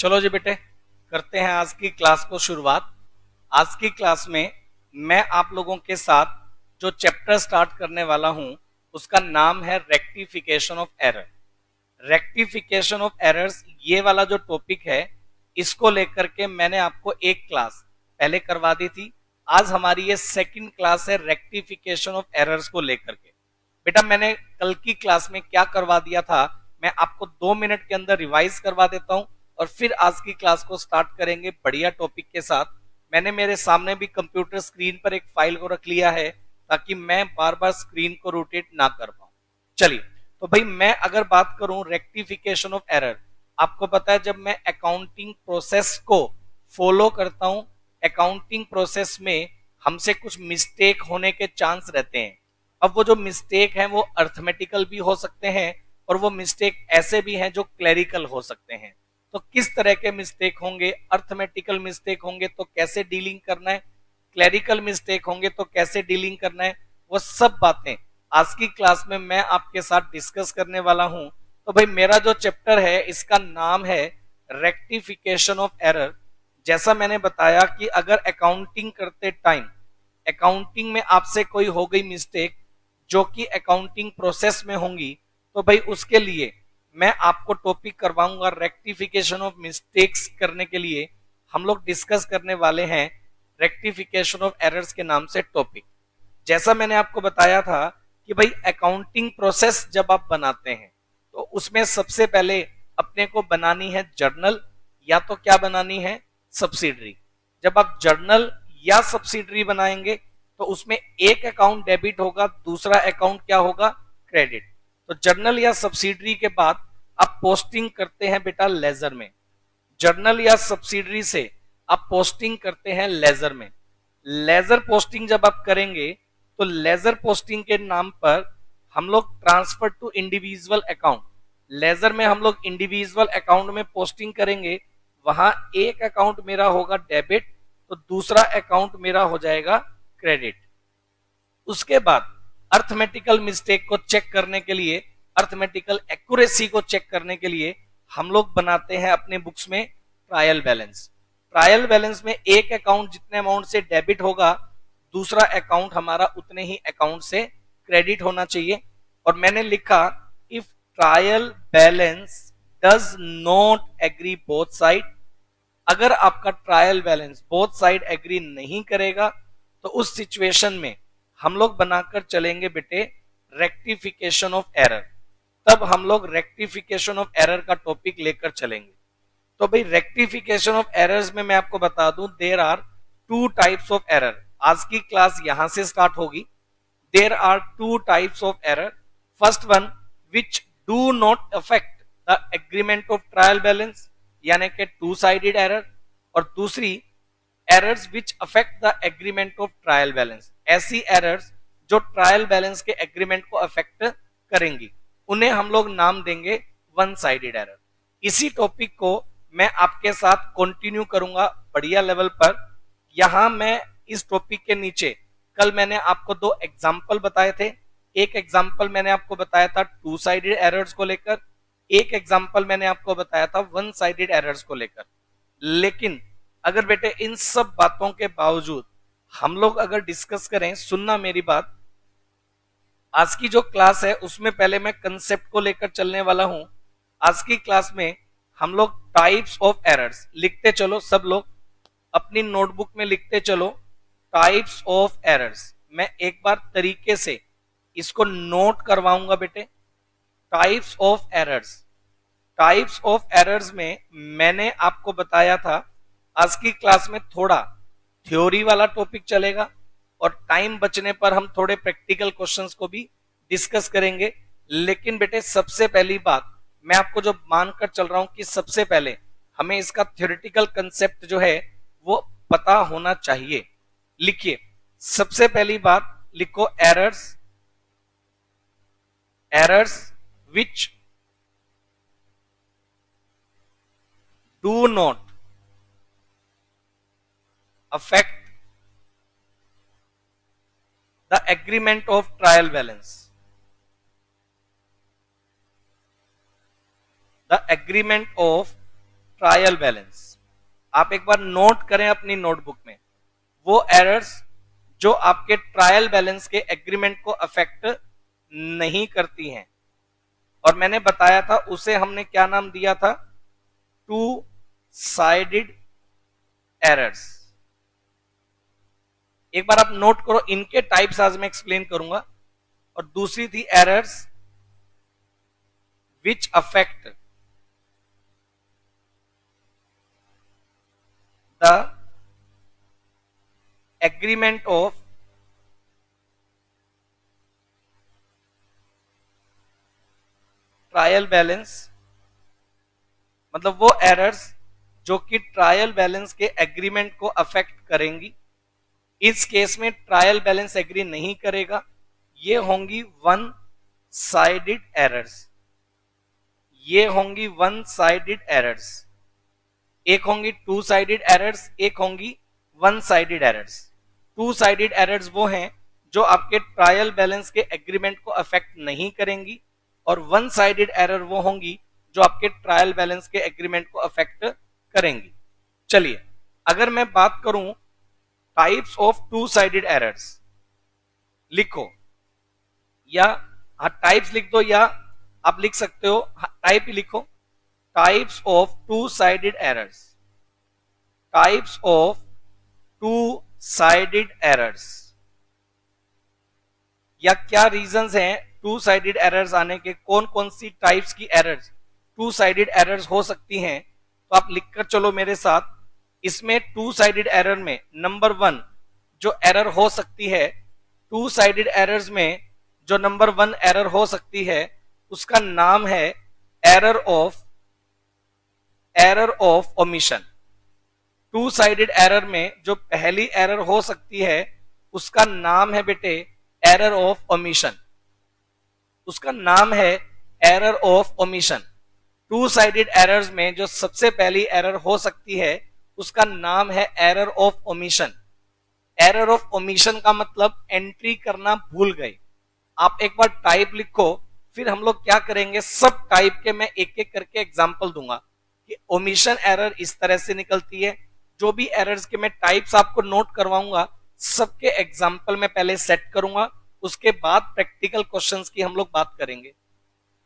चलो जी बेटे, करते हैं आज की क्लास को शुरुआत। आज की क्लास में मैं आप लोगों के साथ जो चैप्टर स्टार्ट करने वाला हूं उसका नाम है rectification of error. Rectification of errors, ये वाला जो टॉपिक है इसको लेकर के मैंने आपको एक क्लास पहले करवा दी थी। आज हमारी ये सेकंड क्लास है रेक्टिफिकेशन ऑफ एरर्स को लेकर के। बेटा, मैंने कल की क्लास में क्या करवा दिया था, मैं आपको 2 मिनट के अंदर रिवाइज करवा देता हूं और फिर आज की क्लास को स्टार्ट करेंगे बढ़िया टॉपिक के साथ। मैंने मेरे सामने भी कंप्यूटर स्क्रीन पर एक फाइल को रख लिया है ताकि मैं बार बार स्क्रीन को रोटेट ना कर पाऊं। चलिए, तो भाई मैं अगर बात करूं रेक्टिफिकेशन ऑफ एरर, आपको पता है जब मैं अकाउंटिंग प्रोसेस को फॉलो करता हूं, अकाउंटिंग प्रोसेस में हमसे कुछ मिस्टेक होने के चांस रहते हैं। अब वो जो मिस्टेक हैं वो अर्थमेटिकल भी हो सकते हैं और वो मिस्टेक ऐसे भी हैं जो क्लरिकल हो सकते हैं। तो किस तरह के मिस्टेक होंगे, अर्थमेटिकल मिस्टेक होंगे तो कैसे डीलिंग करना है, क्लरिकल मिस्टेक होंगे तो कैसे डीलिंग करना है, वो सब बातें आज की क्लास में मैं आपके साथ डिस्कस करने वाला हूं। तो भाई मेरा जो चैप्टर है इसका नाम है रेक्टिफिकेशन ऑफ एरर। जैसा मैंने बताया कि अगर अकाउंटिंग करते टाइम अकाउंटिंग में आपसे कोई हो गई मिस्टेक जो कि अकाउंटिंग प्रोसेस में होंगी, तो भाई उसके लिए मैं आपको टॉपिक करवाऊंगा रेक्टिफिकेशन ऑफ मिस्टेक्स। करने के लिए हम लोग डिस्कस करने वाले हैं रेक्टिफिकेशन ऑफ एरर्स के नाम से टॉपिक। जैसा मैंने आपको बताया था कि भाई अकाउंटिंग प्रोसेस जब आप बनाते हैं तो उसमें सबसे पहले अपने को बनानी है जर्नल, या तो क्या बनानी है, सब्सिडरी। जब आप जर्नल या सब्सिडरी बनाएंगे तो उसमें एक अकाउंट डेबिट होगा, दूसरा अकाउंट क्या होगा, क्रेडिट। तो जर्नल या सब्सिडरी के बाद आप पोस्टिंग करते हैं बेटा लेजर में। जर्नल या सब्सिडरी से आप पोस्टिंग करते हैं लेजर में। लेजर पोस्टिंग जब आप करेंगे तो लेजर पोस्टिंग के नाम पर हम लोग transfer to individual account, ledger में हम लोग इंडिविजुअल अकाउंट में पोस्टिंग करेंगे। वहां एक अकाउंट मेरा होगा डेबिट तो दूसरा अकाउंट मेरा हो जाएगा क्रेडिट। उसके बाद अर्थमेटिकल मिस्टेक को चेक करने के लिए, अर्थमेटिकल एक्यूरेसी को चेक करने के लिए हम लोग बनाते हैं अपने बुक्स में ट्रायल बैलेंस। ट्रायल बैलेंस में एक अकाउंट जितने अमाउंट से डेबिट होगा, दूसरा अकाउंट हमारा उतने ही अकाउंट से क्रेडिट होना चाहिए। और मैंने लिखा if trial balance does not agree both side, अगर आपका trial balance both side agree नहीं करेगा तो उस सिचुएशन में हम लोग बनाकर चलेंगे बेटे रेक्टिफिकेशन ऑफ एरर। तब हम लोग रेक्टिफिकेशन ऑफ एरर का टॉपिक लेकर चलेंगे। तो भाई रेक्टिफिकेशन ऑफ एरर्स में मैं आपको बता दूं there are two types of error. आज की क्लास यहां से स्टार्ट होगी। There are two types of error. First one which do not affect the agreement of trial balance, यानी कि टू साइडेड एरर। और दूसरी errors which affect the agreement of trial balance, ऐसी एरर्स जो trial balance के agreement को affect करेंगी, उन्हें हम लोग नाम देंगे वन साइडेड एरर। इसी टॉपिक को मैं आपके साथ कंटिन्यू करूंगा बढ़िया लेवल पर। यहां मैं इस टॉपिक के नीचे कल मैंने आपको दो एग्जाम्पल बताए थे। एक एग्जाम्पल मैंने आपको बताया था टू साइडेड एरर्स को लेकर, एक एग्जाम्पल मैंने आपको बताया था वन साइडेड एरर्स को लेकर। लेकिन अगर बेटे इन सब बातों के बावजूद हम लोग अगर डिस्कस करें, सुनना मेरी बात, आज की जो क्लास है उसमें पहले मैं कंसेप्ट को लेकर चलने वाला हूं। आज की क्लास में हम लोग टाइप्स ऑफ एरर्स लिखते चलो, सब लोग अपनी नोटबुक में लिखते चलो टाइप्स ऑफ एरर्स। मैं एक बार तरीके से इसको नोट करवाऊंगा बेटे। Types of errors, types of errors में मैंने आपको बताया था आज की क्लास में थोड़ा थ्योरी वाला टॉपिक चलेगा और टाइम बचने पर हम थोड़े प्रैक्टिकल क्वेश्चंस को भी डिस्कस करेंगे। लेकिन बेटे सबसे पहली बात मैं आपको जो मानकर चल रहा हूं कि सबसे पहले हमें इसका थ्योरेटिकल कंसेप्ट जो है वो पता होना चाहिए। लिखिए, सबसे पहली बात लिखो errors, errors which do not affect the agreement of trial balance, the agreement of trial balance. आप एक बार नोट करें अपनी नोटबुक में, वो एरर्स जो आपके ट्रायल बैलेंस के एग्रीमेंट को अफेक्ट नहीं करती हैं, और मैंने बताया था उसे हमने क्या नाम दिया था, टू साइडेड एरर्स। एक बार आप नोट करो, इनके टाइप्स आज मैं एक्सप्लेन करूंगा। और दूसरी थी errors which affect the agreement of trial balance, मतलब वो एरर्स जो कि ट्रायल बैलेंस के एग्रीमेंट को अफेक्ट करेंगी। इस केस में ट्रायल बैलेंस एग्री नहीं करेगा, ये होंगी वन साइडेड एरर्स, ये होंगी वन साइडेड एरर्स। एक होंगी टू साइडेड एरर्स, एक होंगी one sided errors. To sided errors वो हैं जो आपके ट्रायल बैलेंस के एग्रीमेंट को अफेक्ट नहीं करेंगी, और वन साइडेड एरर वो होंगी जो आपके ट्रायल बैलेंस के एग्रीमेंट को अफेक्ट करेंगी। चलिए, अगर मैं बात करूं types of to sided errors, लिखो, या टाइप्स लिख दो, या आप लिख सकते हो टाइप ही लिखो, types of to sided errors, types of to sided errors. या क्या रीजंस हैं टू साइडेड एरर्स आने के, कौन कौन सी टाइप्स की एरर्स टू साइडेड एरर्स हो सकती हैं, तो आप लिखकर चलो मेरे साथ। इसमें टू साइडेड एरर में नंबर वन जो एरर हो सकती है, टू साइडेड एरर्स में जो नंबर वन एरर हो सकती है उसका नाम है error of omission. To sided error में जो पहली एरर हो सकती है उसका नाम है बेटे एरर ऑफ ओमिशन, उसका नाम है error of omission. To sided errors में जो सबसे पहली एरर हो सकती है उसका नाम है error of omission. Error of omission का मतलब एंट्री करना भूल गए। आप एक बार टाइप लिखो, फिर हम लोग क्या करेंगे, सब टाइप के मैं एक एक करके एग्जांपल दूंगा कि ओमिशन एरर इस तरह से निकलती है। जो भी एरर्स के मैं टाइप्स आपको नोट करवाऊंगा सबके एग्जांपल में पहले सेट करूंगा, उसके बाद प्रैक्टिकल क्वेश्चंस की हम लोग बात करेंगे।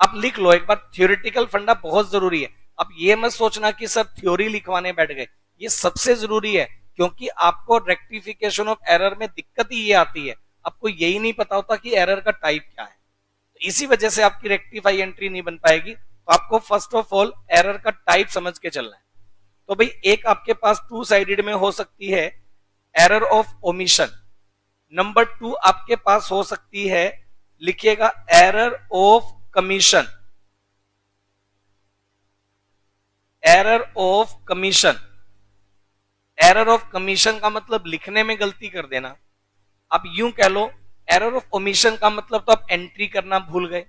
आप लिख लो एक बार, थ्योरेटिकल फंडा बहुत जरूरी है। अब ये मत सोचना कि सर थ्योरी लिखवाने बैठ गए, ये सबसे जरूरी है, क्योंकि आपको रेक्टिफिकेशन ऑफ एरर में दिक्कत ही ये आती है, आपको यही नहीं पता होता कि एरर का टाइप क्या है, तो इसी वजह से आपकी रेक्टिफाई एंट्री नहीं बन पाएगी। तो आपको फर्स्ट ऑफ ऑल एरर का टाइप समझ के चलना है। तो भाई एक आपके पास टू साइडेड में हो सकती है error of omission. Number two आपके पास हो सकती है, लिखिएगा, error of commission. Error of commission, error of commission का मतलब लिखने में गलती कर देना। आप यूं कह लो, एरर ऑफ ओमिशन का मतलब तो आप एंट्री करना भूल गए।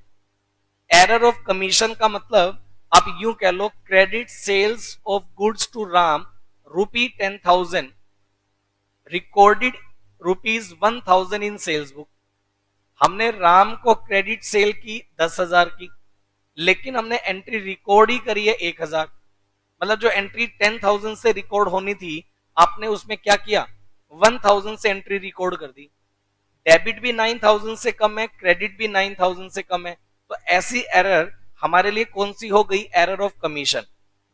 एरर ऑफ कमीशन का मतलब आप यूं कह लो, credit sales of goods to Ram ₹10,000 recorded ₹1,000 in sales book. हमने राम को क्रेडिट सेल की 10,000 की, लेकिन हमने एंट्री रिकॉर्ड ही करी है 1,000। मतलब जो एंट्री 10,000 से रिकॉर्ड होनी थी आपने उसमें क्या किया, 1,000 से एंट्री रिकॉर्ड कर दी। डेबिट भी 9,000 से कम है, क्रेडिट भी 9,000 से कम है, तो ऐसी एरर हमारे लिए कौन सी हो गई, एरर ऑफ कमीशन।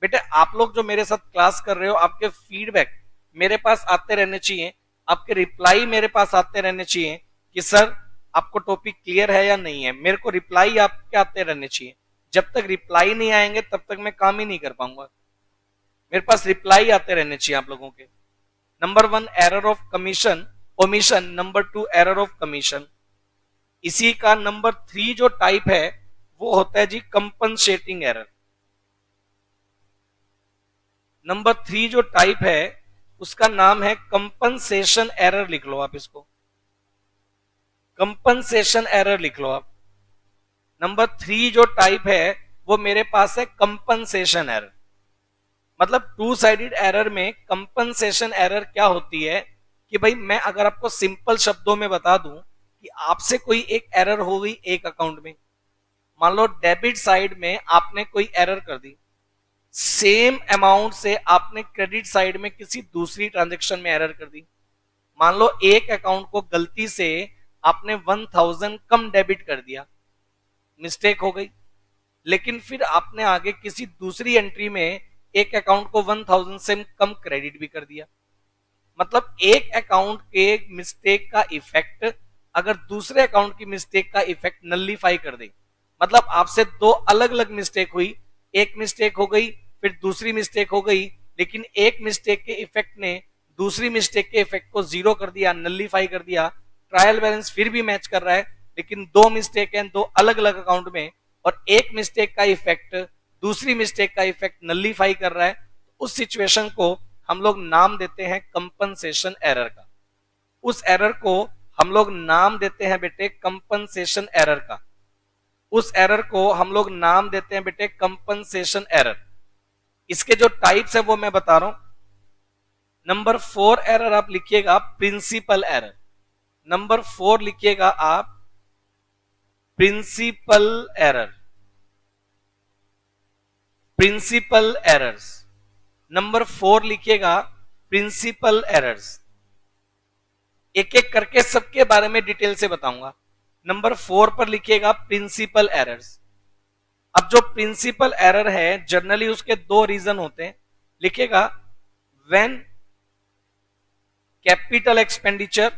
बेटे आप लोग जो मेरे साथ क्लास कर रहे हो, आपके फीडबैक मेरे पास आते रहने चाहिए, आपके रिप्लाई मेरे पास आते रहने चाहिए कि सर आपको टॉपिक क्लियर है या नहीं है। मेरे को रिप्लाई आपके आते रहने चाहिए। जब तक रिप्लाई नहीं आएंगे तब तक मैं काम ही नहीं कर पाऊंगा। मेरे पास रिप्लाई आते रहने चाहिए आप लोगों के। Number one error of commission omission, number two error of commission. इसी का नंबर थ्री जो टाइप है वो होता है जी कंपनसेटिंग एरर। नंबर थ्री जो टाइप है उसका नाम है कंपनसेशन एरर। लिख लो आप इसको, कंपनसेशन एरर लिख लो आप। नंबर थ्री जो टाइप है वो मेरे पास है कंपनसेशन एरर। मतलब टू साइडेड एरर में कंपनसेशन एरर क्या होती है कि भाई मैं अगर आपको सिंपल शब्दों में बता दूं कि आपसे कोई एक एरर हो गई एक अकाउंट में, मान लो डेबिट साइड में आपने कोई एरर कर दी, सेम अमाउंट से आपने क्रेडिट साइड में किसी दूसरी ट्रांजेक्शन में एरर कर दी। मान लो एक अकाउंट को गलती से आपने 1000 कम डेबिट कर दिया, मिस्टेक हो गई, लेकिन फिर आपने आगे किसी दूसरी एंट्री में एक अकाउंट को 1000 से कम क्रेडिट भी कर दिया। मतलब एक अकाउंट के मिस्टेक का इफेक्ट अगर दूसरे अकाउंट की मिस्टेक का इफेक्ट नल्लीफाई कर दे। मतलब आपसे दो अलग अलग मिस्टेक हुई, एक मिस्टेक हो गई फिर दूसरी मिस्टेक हो गई, लेकिन एक मिस्टेक के इफेक्ट ने दूसरी मिस्टेक के इफेक्ट को जीरो कर दिया, नल्लीफाई कर दिया। ट्रायल बैलेंस फिर भी मैच कर रहा है, लेकिन दो मिस्टेक है दो अलग अलग अकाउंट में, और एक मिस्टेक का इफेक्ट दूसरी मिस्टेक का इफेक्ट नल्लीफाई कर रहा है। उस सिचुएशन को हम लोग नाम देते हैं कंपनसेशन एरर का। उस एरर को हम लोग नाम देते हैं बेटे कंपनसेशन एरर का। उस एरर को हम लोग नाम देते हैं बेटे कंपनसेशन एरर। इसके जो टाइप्स है वो मैं बता रहा हूं। नंबर 4 एरर आप लिखिएगा प्रिंसिपल एरर। नंबर 4 लिखिएगा आप principal error, principal errors. Number 4 लिखिएगा प्रिंसिपल एरर्स। एक एक करके सबके बारे में डिटेल से बताऊंगा। नंबर 4 पर लिखिएगा प्रिंसिपल एरर्स। अब जो प्रिंसिपल एरर है जनरली उसके दो रीजन होते हैं, लिखिएगा when capital expenditure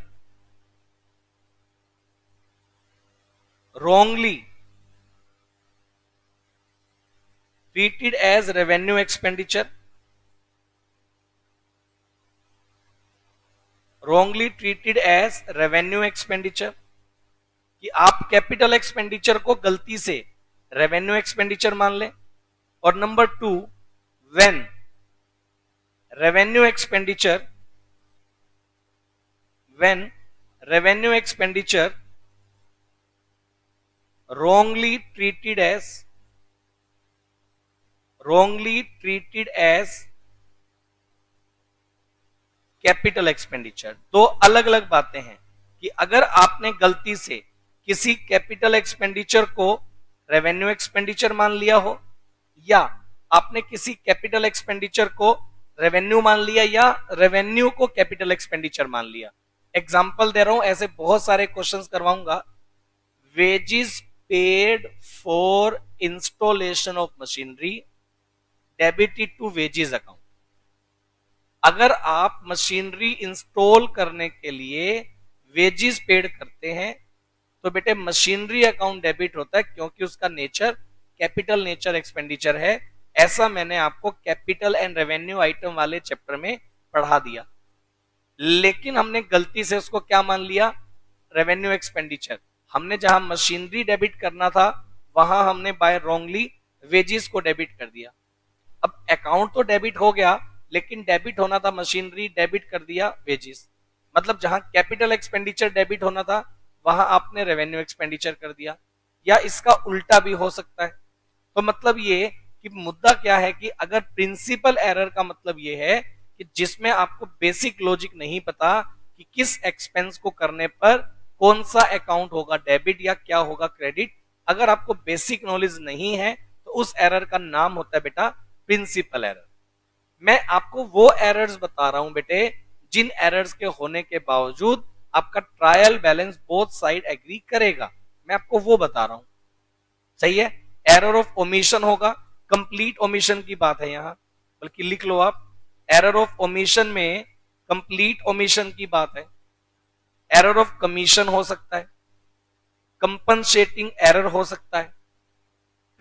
wrongly treated as revenue expenditure, wrongly treated as revenue expenditure, कि आप कैपिटल एक्सपेंडिचर को गलती से रेवेन्यू एक्सपेंडिचर मान लें। और number 2 when revenue expenditure, when revenue expenditure wrongly treated as capital expenditure. दो अलग अलग बातें हैं कि अगर आपने गलती से किसी कैपिटल एक्सपेंडिचर को रेवेन्यू एक्सपेंडिचर मान लिया हो, या आपने किसी कैपिटल एक्सपेंडिचर को रेवेन्यू मान लिया, या रेवेन्यू को कैपिटल एक्सपेंडिचर मान लिया। एग्जांपल दे रहा हूं, ऐसे बहुत सारे क्वेश्चंस करवाऊंगा। Wages paid for installation of machinery debited to wages account. अगर आप मशीनरी इंस्टॉल करने के लिए वेजेस पेड करते हैं तो बेटे मशीनरी अकाउंट डेबिट होता है, क्योंकि उसका नेचर कैपिटल नेचर एक्सपेंडिचर है। ऐसा मैंने आपको कैपिटल एंड रेवेन्यू आइटम वाले चैप्टर में पढ़ा दिया, लेकिन हमने गलती से उसको क्या मान लिया, रेवेन्यू एक्सपेंडिचर। हमने जहां मशीनरी डेबिट करना था वहां हमने बाय रॉन्गली वेजेस को डेबिट कर दिया। अब अकाउंट तो डेबिट हो गया, लेकिन डेबिट होना था मशीनरी, डेबिट कर दिया वेजेस। मतलब जहां कैपिटल एक्सपेंडिचर डेबिट होना था वहां आपने रेवेन्यू एक्सपेंडिचर कर दिया, या इसका उल्टा भी हो सकता है। तो मतलब ये कि मुद्दा क्या है कि अगर प्रिंसिपल एरर का मतलब ये है कि जिसमें आपको बेसिक लॉजिक नहीं पता कि किस एक्सपेंस को करने पर कौन सा अकाउंट होगा डेबिट या क्या होगा क्रेडिट, अगर आपको बेसिक नॉलेज नहीं है तो उस एरर का नाम होता है बेटा प्रिंसिपल एरर। मैं आपको वो एरर्स बता रहा हूं बेटे जिन एरर्स के होने के बावजूद आपका trial balance both side agree करेगा, मैं आपको वो बता रहा हूं। सही है। एरर ऑफ ओमिशन होगा, कंप्लीट ओमिशन की बात है यहां, बल्कि लिख लो आप, एरर ऑफ ओमिशन में कंप्लीट ओमिशन की बात है। एरर ऑफ कमीशन हो सकता है, कंपनसेटिंग एरर हो सकता है,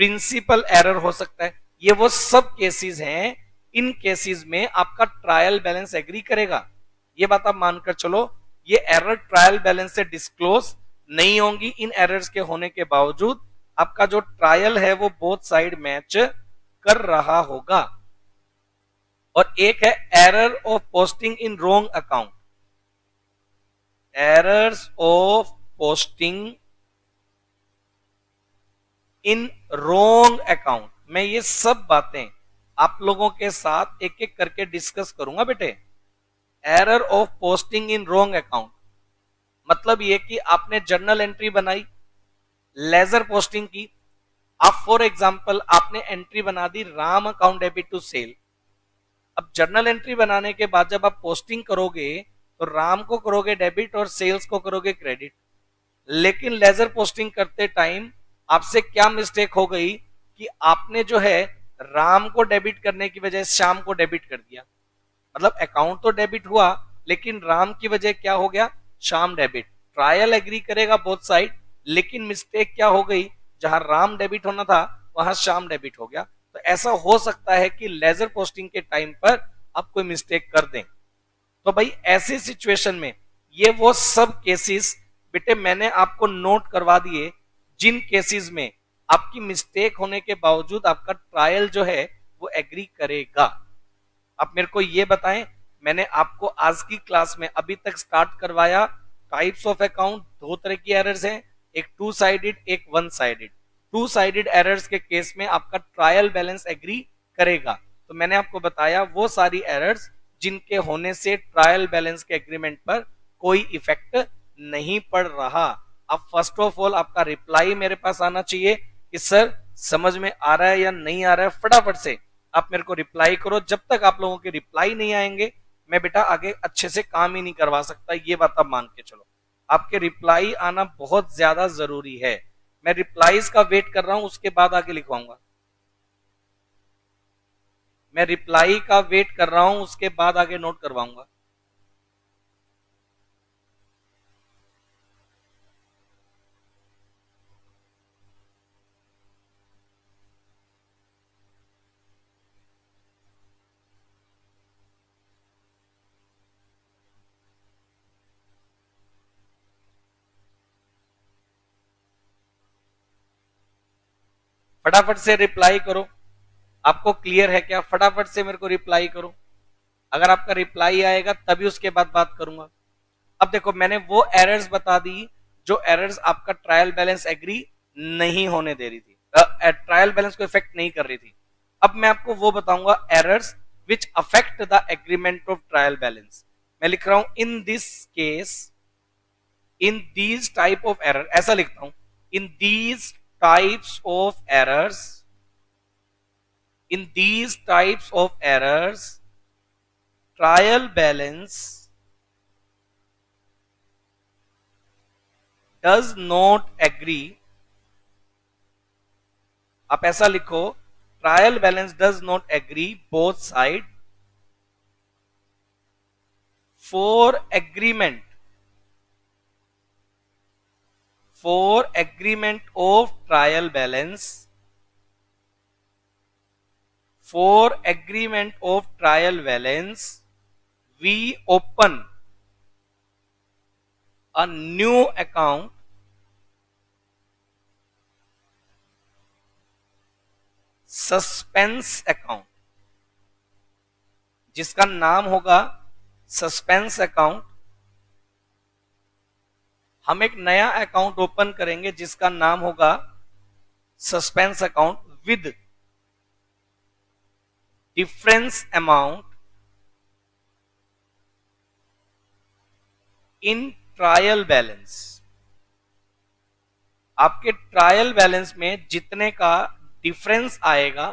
प्रिंसिपल एरर हो सकता है। ये वो सब केसेस हैं, इन केसेस में आपका ट्रायल बैलेंस एग्री करेगा। ये बात आप मानकर चलो, ये एरर ट्रायल बैलेंस से डिस्क्लोज नहीं होंगी। इन एरर्स के होने के बावजूद आपका जो ट्रायल है वो बोथ साइड मैच कर रहा होगा। और एक है error of posting in wrong account, errors of posting in wrong account. मैं ये सब बातें आप लोगों के साथ एक एक करके डिस्कस करूंगा बेटे। Error of posting in wrong account मतलब ये कि आपने जर्नल एंट्री बनाई, लेजर पोस्टिंग की, आप फॉर एग्जाम्पल आपने एंट्री बना दी Ram account debit to sale. अब जर्नल एंट्री बनाने के बाद जब आप पोस्टिंग करोगे तो राम को करोगे डेबिट और सेल्स को करोगे क्रेडिट। लेकिन लेजर पोस्टिंग करते टाइम आपसे क्या मिस्टेक हो गई कि आपने जो है राम को डेबिट करने की वजह श्याम को डेबिट कर दिया। मतलब अकाउंट तो डेबिट हुआ लेकिन राम की वजह क्या हो गया, श्याम डेबिट। ट्रायल एग्री करेगा बोथ साइड, लेकिन मिस्टेक क्या हो गई, जहां राम डेबिट होना था वहां श्याम डेबिट हो गया। तो ऐसा हो सकता है कि लेजर पोस्टिंग के टाइम पर आप कोई मिस्टेक कर दें। तो भाई ऐसी सिचुएशन में ये वो सब केसेस बेटे मैंने आपको नोट करवा दिए जिन केसेस में आपकी मिस्टेक होने के बावजूद आपका ट्रायल जो है वो एग्री करेगा। आप मेरे को ये बताएं, मैंने आपको आज की क्लास में अभी तक स्टार्ट करवाया टाइप्स ऑफ अकाउंट, दो तरह की एरर्स हैं, एक टू साइडेड एक one sided. To sided errors के केस में आपका ट्रायल बैलेंस एग्री करेगा। तो मैंने आपको बताया वो सारी एरर्स जिनके होने से ट्रायल बैलेंस के एग्रीमेंट पर कोई इफेक्ट नहीं पड़ रहा। अब फर्स्ट ऑफ ऑल आपका रिप्लाई मेरे पास आना चाहिए कि सर समझ में आ रहा है या नहीं आ रहा है। फटाफट से आप मेरे को रिप्लाई करो। जब तक आप लोगों के रिप्लाई नहीं आएंगे मैं बेटा आगे अच्छे से काम ही नहीं करवा सकता, ये बात आप मान के चलो। आपके रिप्लाई आना बहुत ज्यादा जरूरी है। मैं रिप्लाईज का वेट कर रहा हूं, उसके बाद आगे लिखवाऊंगा। मैं रिप्लाई का वेट कर रहा हूं, उसके बाद आगे नोट करवाऊंगा। फटाफट से रिप्लाई करो। आपको क्लियर है क्या? फटाफट से मेरे को रिप्लाई करो। अगर आपका रिप्लाई आएगा तभी उसके बाद बात करूंगा। अब देखो मैंने वो एरर्स बता दी जो एरर्स आपका ट्रायल बैलेंस एग्री नहीं होने दे रही थी, ट्रायल बैलेंस को इफेक्ट नहीं कर रही थी। अब मैं आपको वो बताऊंगा errors which affect the agreement of trial balance. मैं लिख रहा हूं in this case, in these type of error, ऐसा लिखता हूं in these types of errors, in these types of errors trial balance does not agree। आप ऐसा लिखो trial balance does not agree both side for agreement of trial balance, for agreement of trial balance we open a new account suspense account, जिसका नाम होगा suspense account. हम एक नया account open करेंगे जिसका नाम होगा suspense account with difference amount in trial balance. आपके ट्रायल बैलेंस में जितने का डिफरेंस आएगा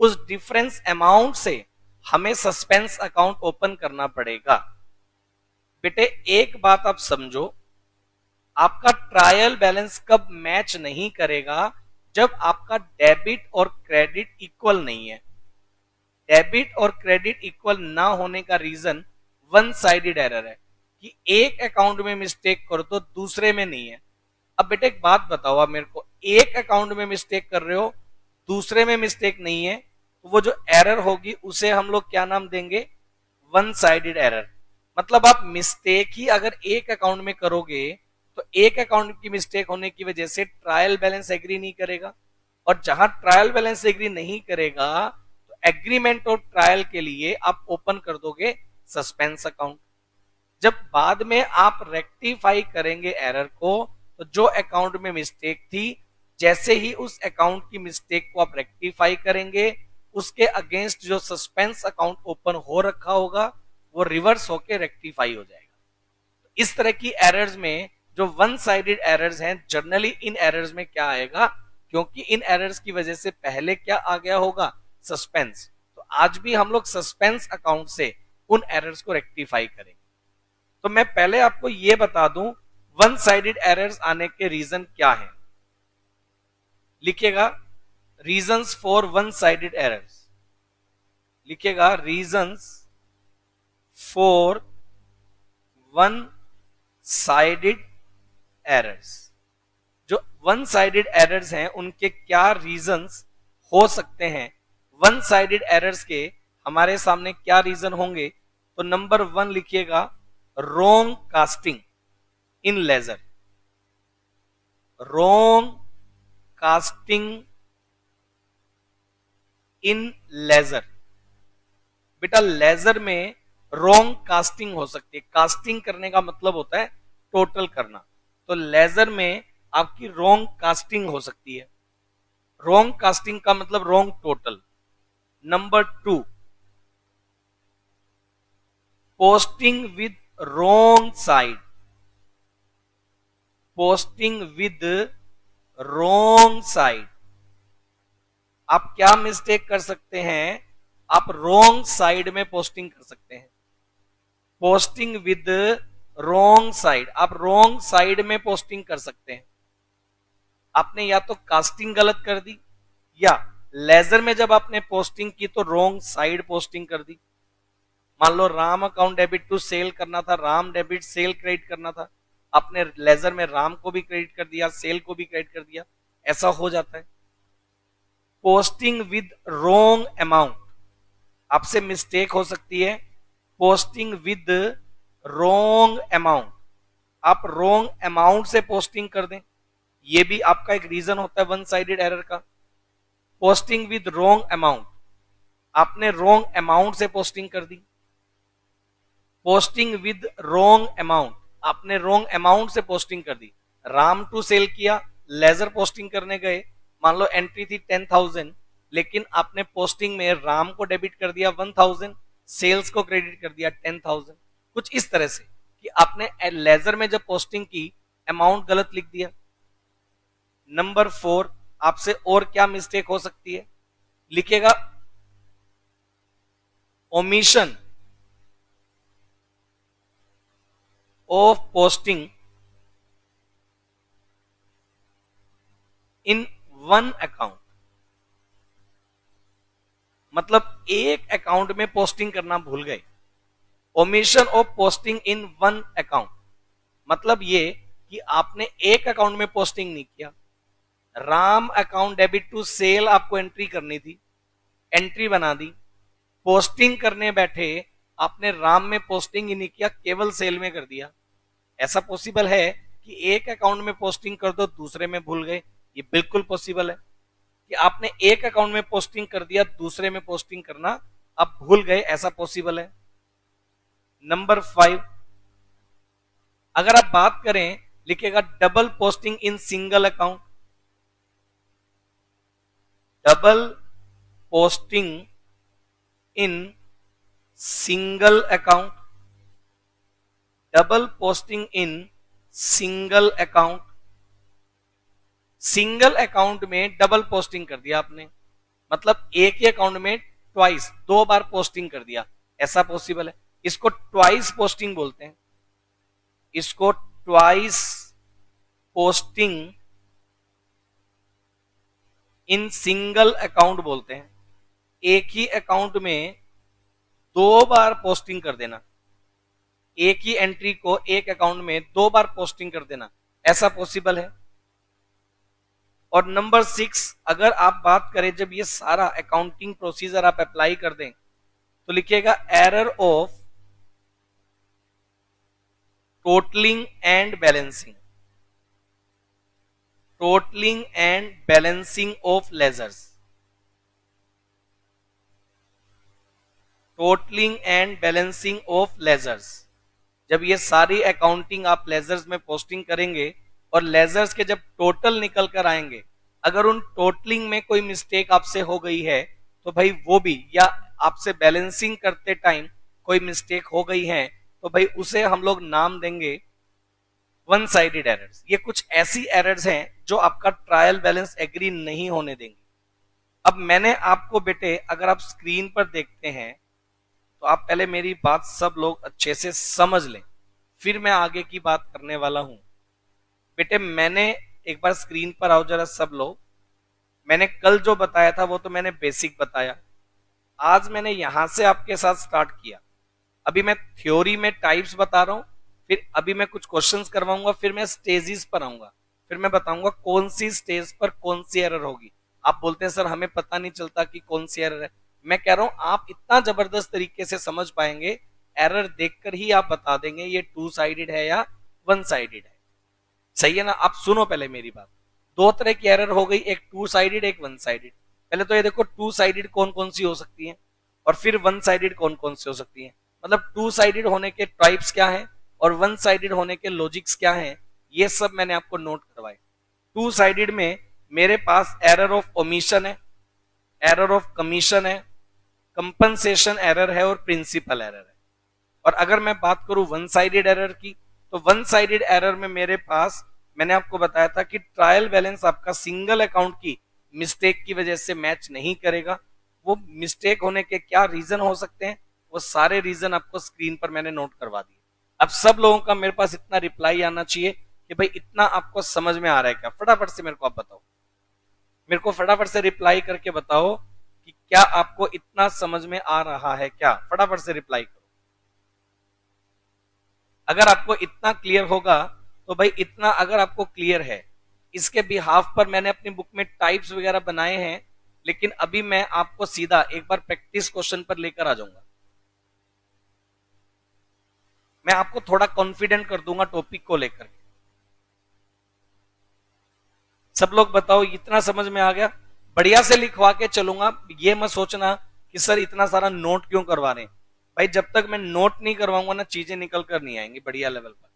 उस डिफरेंस अमाउंट से हमें सस्पेंस अकाउंट ओपन करना पड़ेगा। बेटे एक बात आप समझो, आपका ट्रायल बैलेंस कब मैच नहीं करेगा? जब आपका डेबिट और क्रेडिट इक्वल नहीं है। डेबिट और क्रेडिट इक्वल ना होने का रीजन वन साइडेड एरर है कि एक अकाउंट में मिस्टेक करो तो दूसरे में नहीं है। अब बेटे एक बात बताओ आप मेरे को, एक अकाउंट में मिस्टेक कर रहे हो दूसरे में मिस्टेक नहीं है, तो वो जो एरर होगी उसे हम लोग क्या नाम देंगे? One sided error. मतलब आप मिस्टेक ही अगर एक अकाउंट में करोगे तो एक अकाउंट की मिस्टेक होने की वजह से ट्रायल बैलेंस एग्री नहीं करेगा, और जहां ट्रायल बैलेंस एग्री नहीं करेगा तो एग्रीमेंट ऑफ ट्रायल के लिए आप ओपन कर दोगे सस्पेंस अकाउंट। जब बाद में आप रेक्टिफाई करेंगे एरर को, तो जो अकाउंट में मिस्टेक थी जैसे ही उस अकाउंट की मिस्टेक को आप रेक्टिफाई करेंगे उसके अगेंस्ट जो सस्पेंस अकाउंट ओपन हो रखा होगा वो रिवर्स होके रेक्टिफाई हो जाएगा। तो इस तरह की एरर्स में जो वन साइडेड एरर्स हैं, जनरली इन एरर्स में क्या आएगा? क्योंकि इन एरर्स की वजह से पहले क्या आ गया होगा, सस्पेंस। तो आज भी हम लोग सस्पेंस अकाउंट से उन एरर्स को रेक्टिफाई करेंगे। तो मैं पहले आपको यह बता दूं वन साइडेड एरर्स आने के रीजन क्या है। लिखिएगा reasons for one sided errors, लिखिएगा reasons for one sided errors. जो वन साइडेड एरर्स हैं उनके क्या रीजंस हो सकते हैं, वन साइडेड एरर्स के हमारे सामने क्या रीजन होंगे। तो नंबर 1 लिखिएगा wrong casting in ledger, wrong casting in ledger. बेटा लेजर में रॉन्ग कास्टिंग हो सकती है, कास्टिंग करने का मतलब होता है टोटल करना, तो लेजर में आपकी रॉन्ग कास्टिंग हो सकती है। रॉन्ग कास्टिंग का मतलब wrong total. Number 2 posting with wrong side, posting with wrong side. आप क्या मिस्टेक कर सकते हैं, आप रॉन्ग साइड में पोस्टिंग कर सकते हैं। पोस्टिंग विद रॉन्ग साइड, आप रॉन्ग साइड में पोस्टिंग कर सकते हैं। आपने या तो कास्टिंग गलत कर दी या लेजर में जब आपने पोस्टिंग की तो रॉन्ग साइड पोस्टिंग कर दी। मान लो Ram account debit to sale करना था, राम डेबिट सेल क्रेडिट करना था, आपने लेजर में राम को भी क्रेडिट कर दिया, सेल को भी क्रेडिट कर दिया, ऐसा हो जाता है। पोस्टिंग विद रॉन्ग अमाउंट, आपसे मिस्टेक हो सकती है। पोस्टिंग विद रॉन्ग अमाउंट, आप रॉन्ग अमाउंट से पोस्टिंग कर दें, यह भी आपका एक रीजन होता है वन साइडेड एरर का। पोस्टिंग विद रॉन्ग अमाउंट, आपने रॉन्ग अमाउंट से पोस्टिंग कर दी। पोस्टिंग विद रॉन्ग अमाउंट, आपने रॉन्ग अमाउंट से पोस्टिंग कर दी। राम टू सेल किया, लेजर पोस्टिंग करने गए, मान लो एंट्री थी 10,000, लेकिन आपने पोस्टिंग में राम को डेबिट कर दिया 1,000, सेल्स को क्रेडिट कर दिया 10,000। कुछ इस तरह से कि आपने लेजर में जब पोस्टिंग की अमाउंट गलत लिख दिया। नंबर 4 आपसे और क्या मिस्टेक हो सकती है, लिखिएगा omission of posting in one account, मतलब एक अकाउंट में पोस्टिंग करना भूल गए। Omission of posting in one account मतलब ये कि आपने एक अकाउंट में पोस्टिंग नहीं किया। Ram account debit to sale आपको एंट्री करनी थी, एंट्री बना दी, पोस्टिंग करने बैठे आपने राम में पोस्टिंग ही नहीं किया, केवल सेल में कर दिया। ऐसा पॉसिबल है कि एक अकाउंट में पोस्टिंग कर दो, दूसरे में भूल गए, ये बिल्कुल पॉसिबल है कि आपने एक अकाउंट में पोस्टिंग कर दिया, दूसरे में पोस्टिंग करना आप भूल गए, ऐसा पॉसिबल है। नंबर 5 अगर आप बात करें, लिखिएगा double posting in single account, double posting in single account, double posting in single account. Single account में डबल पोस्टिंग कर दिया आपने, मतलब एक ही अकाउंट में ट्वाइस, 2 बार पोस्टिंग कर दिया, ऐसा पॉसिबल है। इसको ट्वाइस पोस्टिंग बोलते हैं, इसको twice posting in single account बोलते हैं। एक ही अकाउंट में 2 बार पोस्टिंग कर देना, एक ही एंट्री को एक अकाउंट में 2 बार पोस्टिंग कर देना, ऐसा पॉसिबल है। और नंबर 6 अगर आप बात करें, जब ये सारा अकाउंटिंग प्रोसीजर आप अप्लाई कर दें तो लिखिएगा error of totalling and balancing, totalling and balancing of ledgers, totalling and balancing of ledgers. जब ये सारी अकाउंटिंग आप लेजर्स में पोस्टिंग करेंगे और लेजर्स के जब टोटल निकल कर आएंगे, अगर उन टोटलिंग में कोई मिस्टेक आपसे हो गई है तो भाई वो भी, या आपसे बैलेंसिंग करते टाइम कोई मिस्टेक हो गई है तो भाई उसे हम लोग नाम देंगे, वन साइडेड एरर्स, ये कुछ ऐसी एरर्स हैं जो आपका ट्रायल बैलेंस एग्री नहीं होने देंगी। अब मैंने आपको बेटे, अगर आप स्क्रीन पर देखते हैं तो आप पहले मेरी बात सब लोग अच्छे से समझ लें, फिर मैं आगे की बात करने वाला हूं। बेटे मैंने, एक बार स्क्रीन पर आओ जरा सब लोग। मैंने कल जो बताया था वो तो मैंने बेसिक बताया, आज मैंने यहां से आपके साथ स्टार्ट किया। अभी मैं थ्योरी में टाइप्स बता रहा हूं, फिर अभी मैं कुछ क्वेश्चंस करवाऊंगा, फिर मैं स्टेजेस पर आऊंगा, फिर मैं बताऊंगा कौन सी स्टेज पर कौन सी एरर होगी। आप बोलते हैं सर हमें पता नहीं चलता कि कौन सी एरर है। मैं कह रहा हूं आप इतना जबरदस्त तरीके से समझ पाएंगे, एरर देखकर ही आप बता देंगे ये टू साइडेड है या वन साइडेड है। सही है ना? आप सुनो पहले मेरी बात। दो तरह की एरर हो गई, एक टू साइडेड एक वन साइडेड। पहले तो ये देखो टू साइडेड कौन कौन सी हो सकती है और फिर वन साइडेड कौन कौन सी हो सकती है। मतलब टू साइडेड होने के टाइप्स क्या है और वन साइडेड होने के लॉजिक्स क्या है, ये सब मैंने आपको नोट करवाए। टू साइडेड में मेरे पास एरर ऑफ ओमिशन है, एरर ऑफ कमीशन है, कंपनसेशन एरर है और प्रिंसिपल एरर है। और अगर मैं बात करूं वन साइडेड एरर की, तो वन साइडेड एरर में मेरे पास, मैंने आपको बताया था कि ट्रायल बैलेंस आपका सिंगल अकाउंट की मिस्टेक की वजह से मैच नहीं करेगा। वो मिस्टेक होने के क्या रीजन हो सकते हैं, वो सारे रीजन आपको स्क्रीन पर मैंने नोट करवा दिए। अब सब लोगों का मेरे पास इतना रिप्लाई आना चाहिए कि भाई इतना आपको समझ में आ रहा है क्या? फटाफट से मेरे को आप बताओ, मेरे को फटाफट से रिप्लाई करके बताओ कि क्या आपको इतना समझ में आ रहा है क्या? फटाफट से रिप्लाई करो। अगर आपको इतना क्लियर होगा तो भाई इतना अगर आपको क्लियर है, इसके बिहाफ पर मैंने अपनी बुक में टाइप्स वगैरह बनाए हैं, लेकिन अभी मैं आपको सीधा एक बार प्रैक्टिस क्वेश्चन पर लेकर आ जाऊंगा। मैं आपको थोड़ा कॉन्फिडेंट कर दूंगा टॉपिक को लेकर। सब लोग बताओ इतना समझ में आ गया? बढ़िया से लिखवा के चलूंगा, ये मत सोचना कि सर इतना सारा नोट क्यों करवा रहे हैं। भाई जब तक मैं नोट नहीं करवाऊंगा ना, चीजें निकल कर नहीं आएंगी बढ़िया लेवल पर।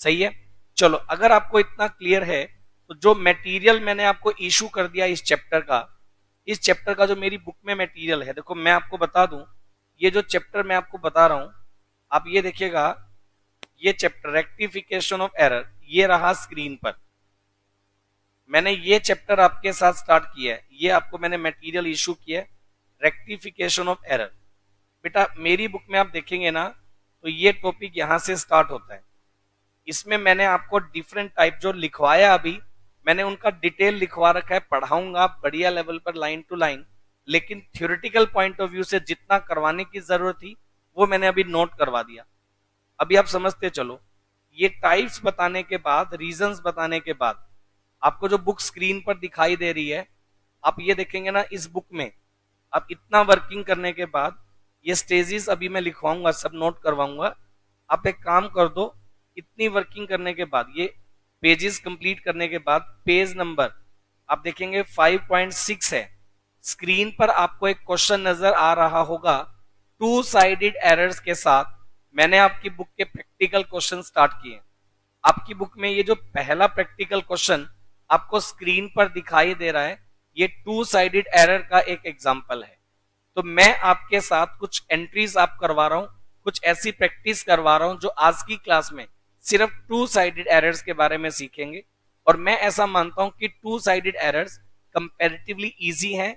सही है? चलो अगर आपको इतना क्लियर है तो जो मटेरियल मैंने आपको इशू कर दिया इस चैप्टर का, इस चैप्टर का जो मेरी बुक में मटेरियल है, देखो मैं आपको बता दूं, ये जो चैप्टर मैं आपको बता रहा हूं, आप ये देखिएगा, ये चैप्टर रेक्टिफिकेशन ऑफ एरर, ये रहा स्क्रीन पर। मैंने ये चैप्टर आपके साथ स्टार्ट किया है, ये आपको मैंने मटेरियल इशू किया है, रेक्टिफिकेशन ऑफ एरर। बेटा मेरी बुक में आप देखेंगे ना तो ये टॉपिक यहां से स्टार्ट होता है। इसमें मैंने आपको डिफरेंट टाइप जो लिखवाया, अभी मैंने उनका डिटेल लिखवा रखा है, पढ़ाऊंगा बढ़िया लेवल पर लाइन टू लाइन, लेकिन थ्योरेटिकल पॉइंट ऑफ व्यू से जितना करवाने की जरूरत थी वो मैंने अभी नोट करवा दिया। अभी आप समझते चलो, ये टाइप्स बताने के बाद, रीजंस बताने के बाद, आपको जो बुक स्क्रीन पर दिखाई दे रही है, आप ये देखेंगे ना इस बुक में, आप इतना वर्किंग करने के बाद ये स्टेजेस अभी मैं लिखवाऊंगा, सब नोट करवाऊंगा। आप एक काम कर दो, इतनी वर्किंग करने के बाद, ये पेजेस कंप्लीट करने के बाद, पेज नंबर आप देखेंगे 5.6 है, स्क्रीन पर आपको एक क्वेश्चन नजर आ रहा होगा टू साइडेड एरर्स के साथ। मैंने आपकी बुक के प्रैक्टिकल क्वेश्चन स्टार्ट किए। आपकी बुक में ये जो पहला प्रैक्टिकल क्वेश्चन आपको स्क्रीन पर दिखाई दे रहा है, ये टू साइडेड एरर का एक एग्जांपल है। तो मैं आपके साथ कुछ एंट्रीज आप करवा रहा हूं, कुछ ऐसी प्रैक्टिस करवा रहा हूं जो आज की क्लास में सिर्फ टू साइडेड एरर्स के बारे में सीखेंगे। और मैं ऐसा मानता हूं कि two sided errors comparatively easy हैं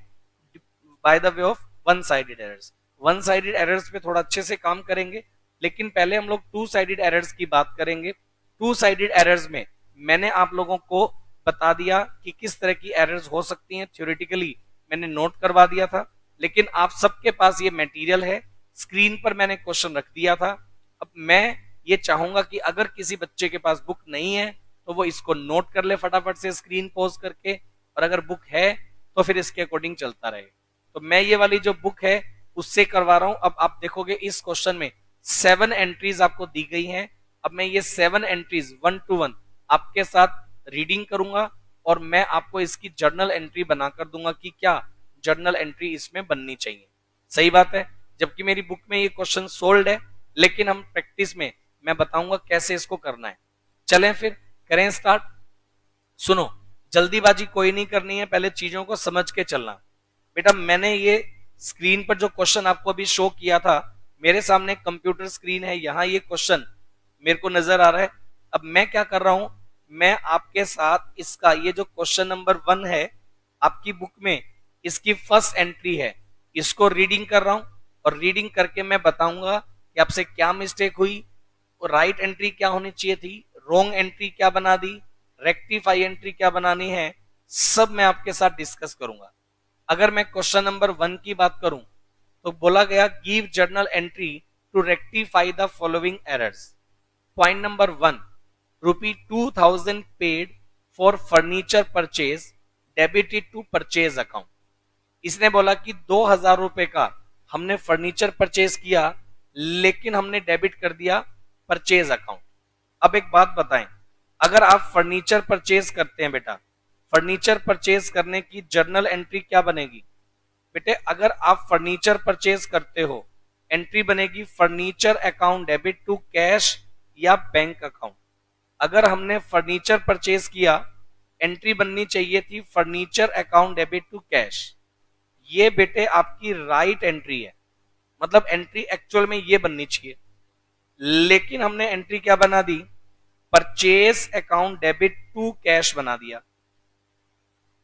by the way of one sided errors. One sided errors पे थोड़ा अच्छे से काम करेंगे, लेकिन पहले हम लोग टू साइडेड एरर्स की बात करेंगे। टू साइडेड एरर्स में मैंने आप लोगों को बता दिया कि किस तरह की एरर्स हो सकती हैं, थ्योरेटिकली मैंने नोट करवा दिया था, लेकिन आप सबके पास ये मटेरियल है, स्क्रीन पर मैंने क्वेश्चन रख दिया था। अब मैं ये चाहूंगा कि अगर किसी बच्चे के पास बुक नहीं है तो वो इसको नोट कर ले फटाफट से स्क्रीन पॉज करके, और अगर बुक है तो फिर इसके अकॉर्डिंग चलता रहे। तो मैं ये वाली जो बुक है उससे करवा रहा हूं। अब आप देखोगे इस क्वेश्चन में 7 एंट्रीज आपको दी गई हैं। अब मैं ये 7 एंट्रीज 1 to 1 आपके साथ रीडिंग करूंगा और मैं आपको इसकी जर्नल एंट्री बनाकर दूंगा कि क्या जर्नल एंट्री इसमें बननी चाहिए। सही बात है? जबकि मेरी बुक में ये क्वेश्चन सोल्ड है, लेकिन हम प्रैक्टिस में मैं बताऊंगा कैसे इसको करना है। चलें फिर करें स्टार्ट। सुनो, जल्दीबाजी कोई नहीं करनी है, पहले चीजों को समझ के चलना। बेटा मैंने ये स्क्रीन पर जो क्वेश्चन आपको अभी शो किया था, मेरे सामने कंप्यूटर स्क्रीन है, यहाँ ये क्वेश्चन मेरे को नजर आ रहा है। अब मैं क्या कर रहा हूं, मैं आपके साथ इसका ये जो क्वेश्चन नंबर 1 है आपकी बुक में, इसकी फर्स्ट एंट्री है, इसको रीडिंग कर रहा हूं और रीडिंग करके मैं बताऊंगा कि आपसे क्या मिस्टेक हुई, राइट एंट्री क्या होनी चाहिए थी, रॉन्ग एंट्री क्या बना दी, रेक्टिफाई एंट्री क्या बनानी है, सब मैं आपके साथ डिस्कस करूंगा। अगर मैं क्वेश्चन नंबर 1 की बात करूं तो बोला गया give journal entry to rectify the following errors. Point number 1, ₹2000 paid for furniture purchase debited to purchase account. इसने बोला कि 2000 रुपए का हमने फर्नीचर परचेज किया लेकिन हमने डेबिट कर दिया परचेज अकाउंट। अब एक बात बताएं, अगर आप फर्नीचर परचेज करते हैं बेटा, फर्नीचर परचेज करने की जर्नल एंट्री क्या बनेगी बेटे, अगर आप फर्नीचर परचेज करते हो एंट्री बनेगी furniture account debit to cash या बैंक अकाउंट। अगर हमने फर्नीचर परचेज किया एंट्री बननी चाहिए थी furniture account debit to cash. ये बेटे आपकी राइट एंट्री है, मतलब एंट्री एक्चुअल में ये बननी चाहिए, लेकिन हमने एंट्री क्या बना दी, purchase account debit to cash बना दिया।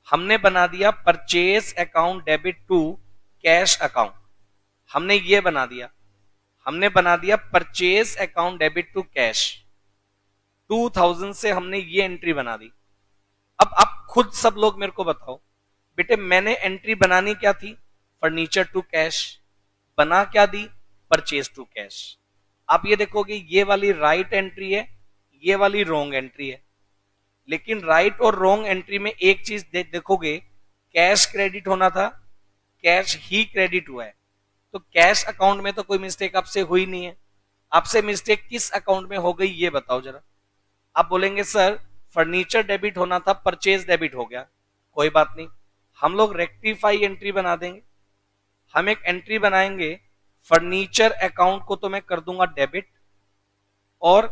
हमने बना दिया purchase account debit to cash account, हमने ये बना दिया, हमने बना दिया purchase account debit to cash. 2000 से हमने ये एंट्री बना दी। अब आप खुद सब लोग मेरे को बताओ बेटे, मैंने एंट्री बनानी क्या थी, फर्नीचर टू कैश, बना क्या दी, परचेज टू कैश। आप ये देखोगे ये वाली राइट एंट्री है, ये वाली रॉन्ग एंट्री है, लेकिन राइट और रॉन्ग एंट्री में एक चीज देखोगे, कैश क्रेडिट होना था, कैश ही क्रेडिट हुआ है। तो कैश अकाउंट में तो कोई मिस्टेक आपसे हुई नहीं है, आपसे मिस्टेक किस अकाउंट में हो गई ये बताओ जरा। आप बोलेंगे सर फर्नीचर डेबिट होना था, परचेज डेबिट हो गया, कोई बात नहीं, हम लोग रेक्टिफाई एंट्री बना देंगे। हम एक एंट्री बनाएंगे, फर्नीचर अकाउंट को तो मैं कर दूंगा डेबिट और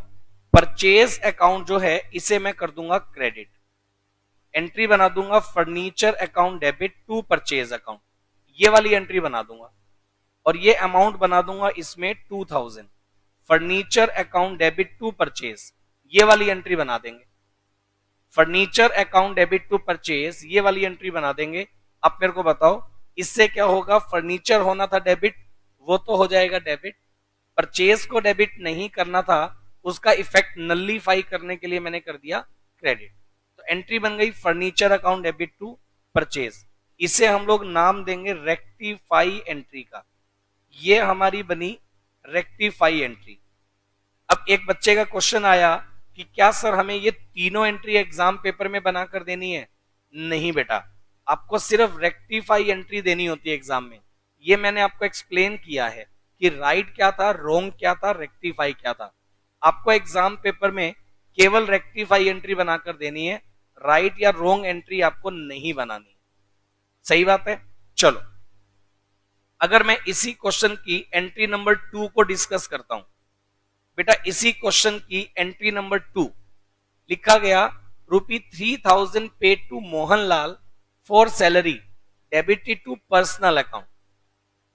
परचेज अकाउंट जो है इसे मैं कर दूंगा क्रेडिट। एंट्री बना दूंगा furniture account debit to purchase account, ये वाली एंट्री बना दूंगा और ये अमाउंट बना दूंगा इसमें 2000, furniture account debit to purchase, ये वाली एंट्री बना देंगे। Furniture account debit to purchase ये वाली एंट्री बना देंगे। आप मेरे को बताओ इससे क्या होगा, फर्नीचर होना था डेबिट, वो तो हो जाएगा डेबिट, परचेज को डेबिट नहीं करना था, उसका इफेक्ट नलीफाई करने के लिए मैंने कर दिया क्रेडिट। तो एंट्री बन गई furniture account debit to purchase, इसे हम लोग नाम देंगे रेक्टिफाई एंट्री का। ये हमारी बनी रेक्टिफाई एंट्री। अब एक बच्चे का क्वेश्चन आया कि क्या सर हमें ये तीनों एंट्री एग्जाम पेपर में बनाकर देनी है? नहीं बेटा, आपको सिर्फ रेक्टिफाई एंट्री देनी होती है एग्जाम में। ये मैंने आपको एक्सप्लेन किया है कि राइट क्या था, रॉन्ग क्या था, रेक्टिफाई क्या था। आपको एग्जाम पेपर में केवल रेक्टिफाई एंट्री बनाकर देनी है, राइट या रॉन्ग एंट्री आपको नहीं बनानी। सही बात है। चलो अगर मैं इसी क्वेश्चन की एंट्री नंबर 2 को डिस्कस करता हूं बेटा, इसी क्वेश्चन की एंट्री नंबर 2 लिखा गया ₹3000 paid to Mohanlal for salary debited to personal account.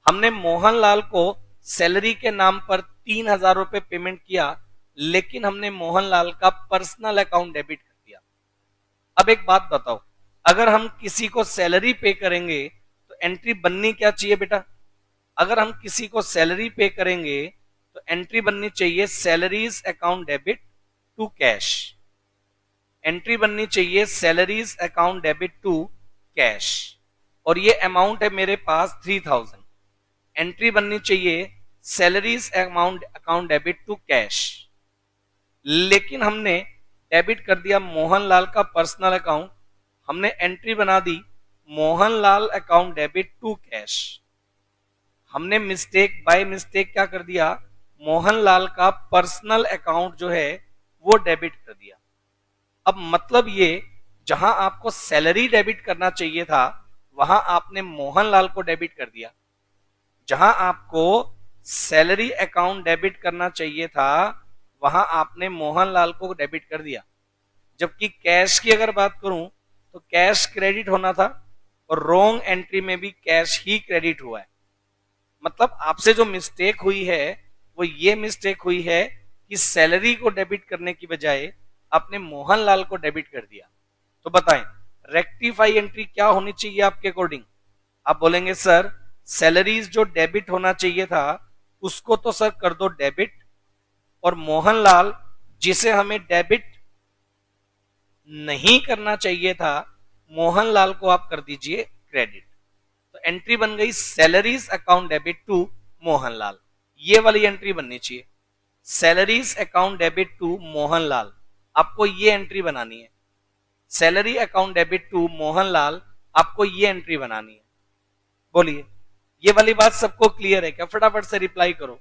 हमने मोहनलाल को सैलरी के नाम पर 3000 रुपए पेमेंट किया, लेकिन हमने मोहनलाल का पर्सनल अकाउंट डेबिट कर दिया। अब एक बात बताओ, अगर हम किसी को सैलरी पे करेंगे तो एंट्री बननी क्या चाहिए बेटा? अगर हम किसी को सैलरी पे करेंगे तो एंट्री बननी चाहिए salaries account debit to cash. Entry बननी चाहिए salaries account debit to cash और ये अमाउंट है मेरे पास 3000। एंट्री बननी चाहिए salaries account debit to cash, लेकिन हमने डेबिट कर दिया मोहनलाल का पर्सनल अकाउंट। हमने एंट्री बना दी Mohanlal account debit to cash. हमने बाय मिस्टेक क्या कर दिया, मोहनलाल का पर्सनल अकाउंट जो है वो डेबिट कर दिया। अब मतलब ये, जहां आपको सैलरी डेबिट करना चाहिए था वहां आपने मोहनलाल को डेबिट कर दिया, जहां आपको सैलरी अकाउंट डेबिट करना चाहिए था वहां आपने मोहनलाल को डेबिट कर दिया। जबकि कैश की अगर बात करूं तो कैश क्रेडिट होना था और रॉन्ग एंट्री में भी कैश ही क्रेडिट हुआ है। मतलब आपसे जो मिस्टेक हुई है वो ये मिस्टेक हुई है कि कि सैलरी को डेबिट करने की बजाय आपने मोहनलाल को डेबिट कर दिया। तो बताएं रेक्टिफाई एंट्री क्या होनी चाहिए आपके अकॉर्डिंग? आप बोलेंगे सर सैलरीज जो डेबिट होना चाहिए था उसको तो सर कर दो डेबिट, और मोहनलाल जिसे हमें डेबिट नहीं करना चाहिए था मोहनलाल को आप कर दीजिए क्रेडिट। तो एंट्री बन गई salaries account debit to Mohanlal, ये वाली एंट्री बननी चाहिए। Salaries account debit to Mohanlal, आपको ये एंट्री बनानी है। Salary account debit to Mohanlal, आपको ये एंट्री बनानी है। बोलिए ये वाली बात सबको क्लियर है क्या? फटाफट से रिप्लाई करो।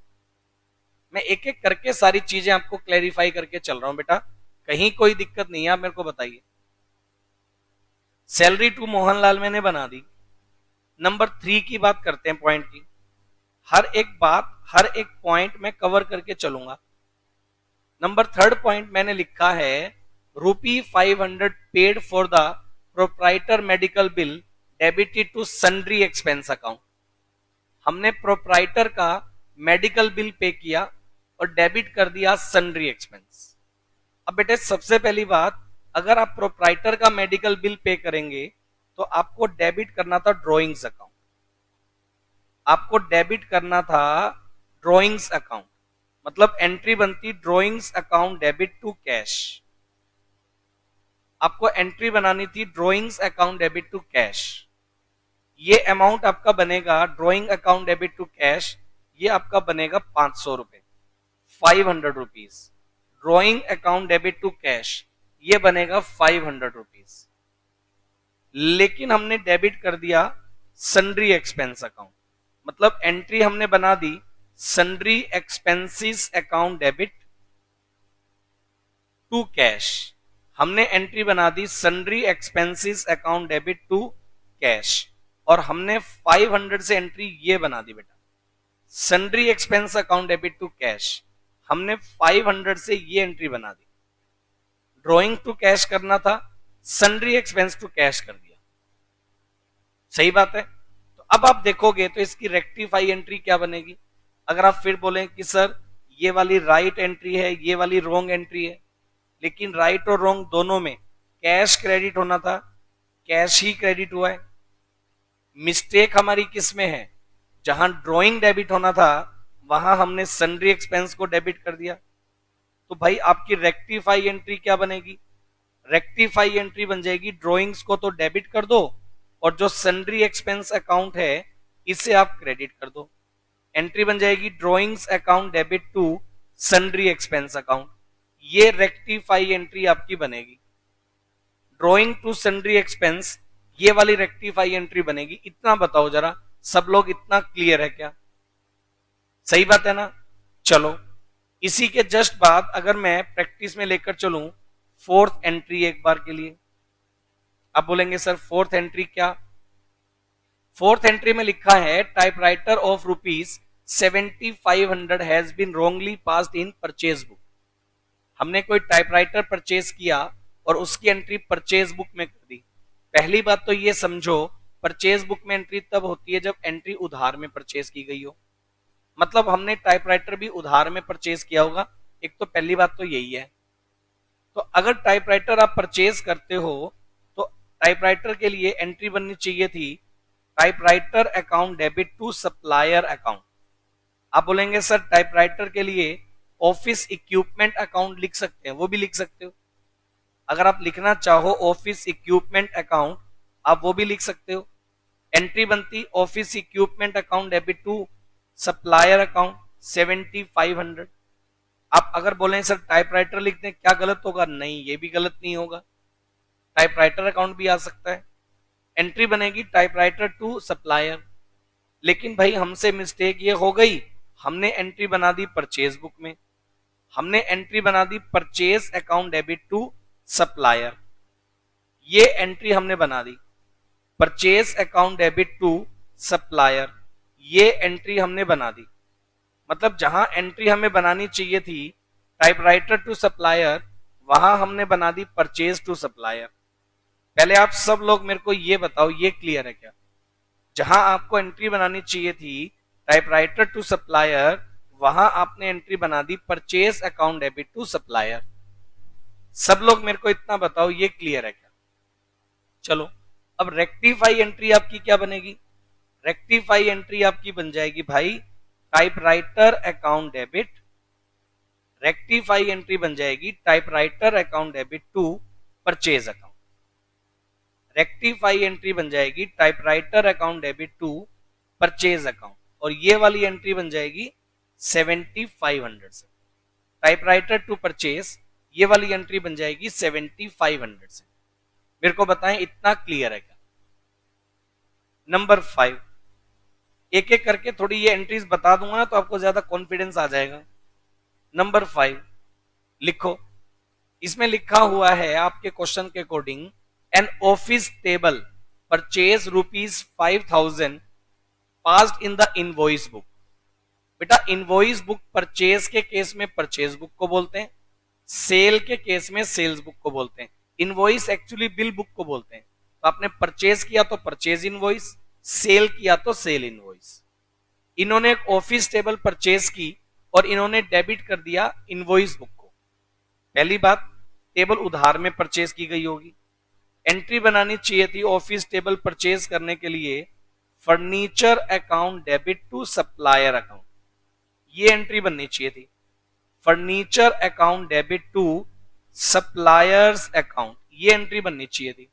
मैं एक एक करके सारी चीजें आपको क्लैरिफाई करके चल रहा हूं बेटा, कहीं कोई दिक्कत नहीं है, आप मेरे को बताइए। सैलरी टू मोहनलाल मैंने बना दी। नंबर 3 की बात करते हैं, पॉइंट की। हर एक बात हर एक पॉइंट में कवर करके चलूंगा। नंबर 3 पॉइंट मैंने लिखा है ₹500 paid for the proprietor medical bill debited to sundry expense account. हमने प्रोप्राइटर का मेडिकल बिल पे किया और डेबिट कर दिया सन्ड्री एक्सपेंस। अब बेटे सबसे पहली बात, अगर आप प्रोप्राइटर का मेडिकल बिल पे करेंगे तो आपको डेबिट करना था ड्रॉइंग्स अकाउंट, आपको डेबिट करना था ड्रॉइंग्स अकाउंट, मतलब एंट्री बनती drawings account debit to cash. आपको एंट्री बनानी थी drawings account debit to cash. ये अमाउंट आपका बनेगा drawing account debit to cash, ये आपका बनेगा 500 रुपए, 500 rupees. Drawing account debit to cash ये बनेगा 500 रुपीज, लेकिन हमने डेबिट कर दिया सन्ड्री एक्सपेंस अकाउंट, मतलब एंट्री हमने बना दी sundry expenses account debit to cash. हमने एंट्री बना दी sundry expenses account debit to cash, और हमने 500 से एंट्री ये बना दी बेटा sundry expense account debit to cash. हमने 500 से ये एंट्री बना दी, ड्रॉइंग टू कैश करना था, सन्ड्री एक्सपेंस टू कैश कर दिया। सही बात है। तो अब आप देखोगे तो इसकी रेक्टिफाई एंट्री क्या बनेगी? अगर आप फिर बोलें कि सर ये वाली राइट एंट्री है, ये वाली रॉन्ग एंट्री है, लेकिन राइट और रॉन्ग दोनों में कैश क्रेडिट होना था, कैश ही क्रेडिट हुआ है। मिस्टेक हमारी किस में है? जहां ड्रॉइंग डेबिट होना था वहां हमने सन्ड्री एक्सपेंस को डेबिट कर दिया। तो भाई आपकी रेक्टिफाई एंट्री क्या बनेगी? रेक्टिफाई एंट्री बन जाएगी ड्रॉइंग्स को तो डेबिट कर दो और जो सन्ड्री एक्सपेंस अकाउंट है इसे आप क्रेडिट कर दो। एंट्री बन जाएगी drawings account debit to sundry expense account, ये रेक्टिफाई एंट्री आपकी बनेगी। ड्रॉइंग टू सन्ड्री एक्सपेंस ये वाली रेक्टिफाई एंट्री बनेगी। इतना बताओ जरा, सब लोग इतना क्लियर है क्या? सही बात है ना? चलो इसी के जस्ट बाद अगर मैं प्रैक्टिस में लेकर चलूं फोर्थ एंट्री एक बार के लिए। आप बोलेंगे सर फोर्थ एंट्री क्या? फोर्थ एंट्री में लिखा है typewriter of ₹7500 has been wrongly passed in purchase book. हमने कोई टाइपराइटर परचेज किया और उसकी एंट्री परचेज बुक में कर दी। पहली बात तो ये समझो परचेज बुक में एंट्री तब होती है जब एंट्री उधार में परचेज की गई हो, मतलब हमने टाइपराइटर भी उधार में परचेज किया होगा। एक तो पहली बात तो यही है। तो अगर टाइपराइटर आप परचेज करते हो तो टाइपराइटर के लिए एंट्री बननी चाहिए थी typewriter account debit to supplier account. आप बोलेंगे सर टाइपराइटर के लिए ऑफिस इक्विपमेंट अकाउंट लिख सकते हैं, वो भी लिख सकते हो। अगर आप लिखना चाहो ऑफिस इक्विपमेंट अकाउंट आप वो भी लिख सकते हो। एंट्री बनती office equipment account debit to supplier account 7500। आप अगर बोले सर टाइपराइटर लिखते हैं क्या गलत होगा? नहीं, ये भी गलत नहीं होगा, टाइपराइटर अकाउंट भी आ सकता है। एंट्री बनेगी टाइपराइटर टू सप्लायर, लेकिन भाई हमसे मिस्टेक ये हो गई, हमने एंट्री बना दी परचेज बुक में, हमने एंट्री बना दी purchase account debit to supplier. ये एंट्री हमने बना दी purchase account debit to supplier, ये एंट्री हमने बना दी। मतलब जहां एंट्री हमें बनानी चाहिए थी टाइपराइटर टू सप्लायर वहां हमने बना दी परचेज टू सप्लायर। पहले आप सब लोग मेरे को ये बताओ ये क्लियर है क्या? जहां आपको एंट्री बनानी चाहिए थी टाइपराइटर टू सप्लायर वहां आपने एंट्री बना दी purchase account debit to supplier. सब लोग मेरे को इतना बताओ, ये क्लियर है क्या? चलो, अब रेक्टिफाई एंट्री आपकी क्या बनेगी? रेक्टिफाई एंट्री आपकी बन जाएगी भाई typewriter account debit. Rectify entry बन जाएगी typewriter account debit to purchase account. Rectify entry बन जाएगी typewriter account debit to purchase account, और ये वाली एंट्री बन जाएगी 7500 से। टाइपराइटर टू परचेज ये वाली एंट्री बन जाएगी 7500 से। मेरे को बताएं इतना क्लियर है क्या? नंबर 5, एक एक करके थोड़ी ये एंट्रीज बता दूंगा ना तो आपको ज्यादा कॉन्फिडेंस आ जाएगा। नंबर 5 लिखो, इसमें लिखा हुआ है आपके क्वेश्चन के according an office table purchase ₹5000 passed in the invoice book. बेटा इनवॉइस बुक परचेज के केस में परचेज बुक को बोलते हैं, सेल के केस में सेल्स बुक को बोलते हैं। इनवॉइस एक्चुअली बिल बुक को बोलते हैं। तो आपने परचेज किया तो परचेज इनवॉइस, सेल किया तो सेल इनवॉइस। इन्होंने एक ऑफिस टेबल परचेज की और इन्होंने डेबिट कर दिया इनवॉइस बुक को। पहली बात, टेबल उधार में परचेज की गई होगी। एंट्री बनानी चाहिए थी ऑफिस टेबल परचेज करने के लिए furniture account debit to supplier account, ये एंट्री बननी चाहिए थी। Furniture account debit to suppliers account, ये एंट्री बननी चाहिए थी।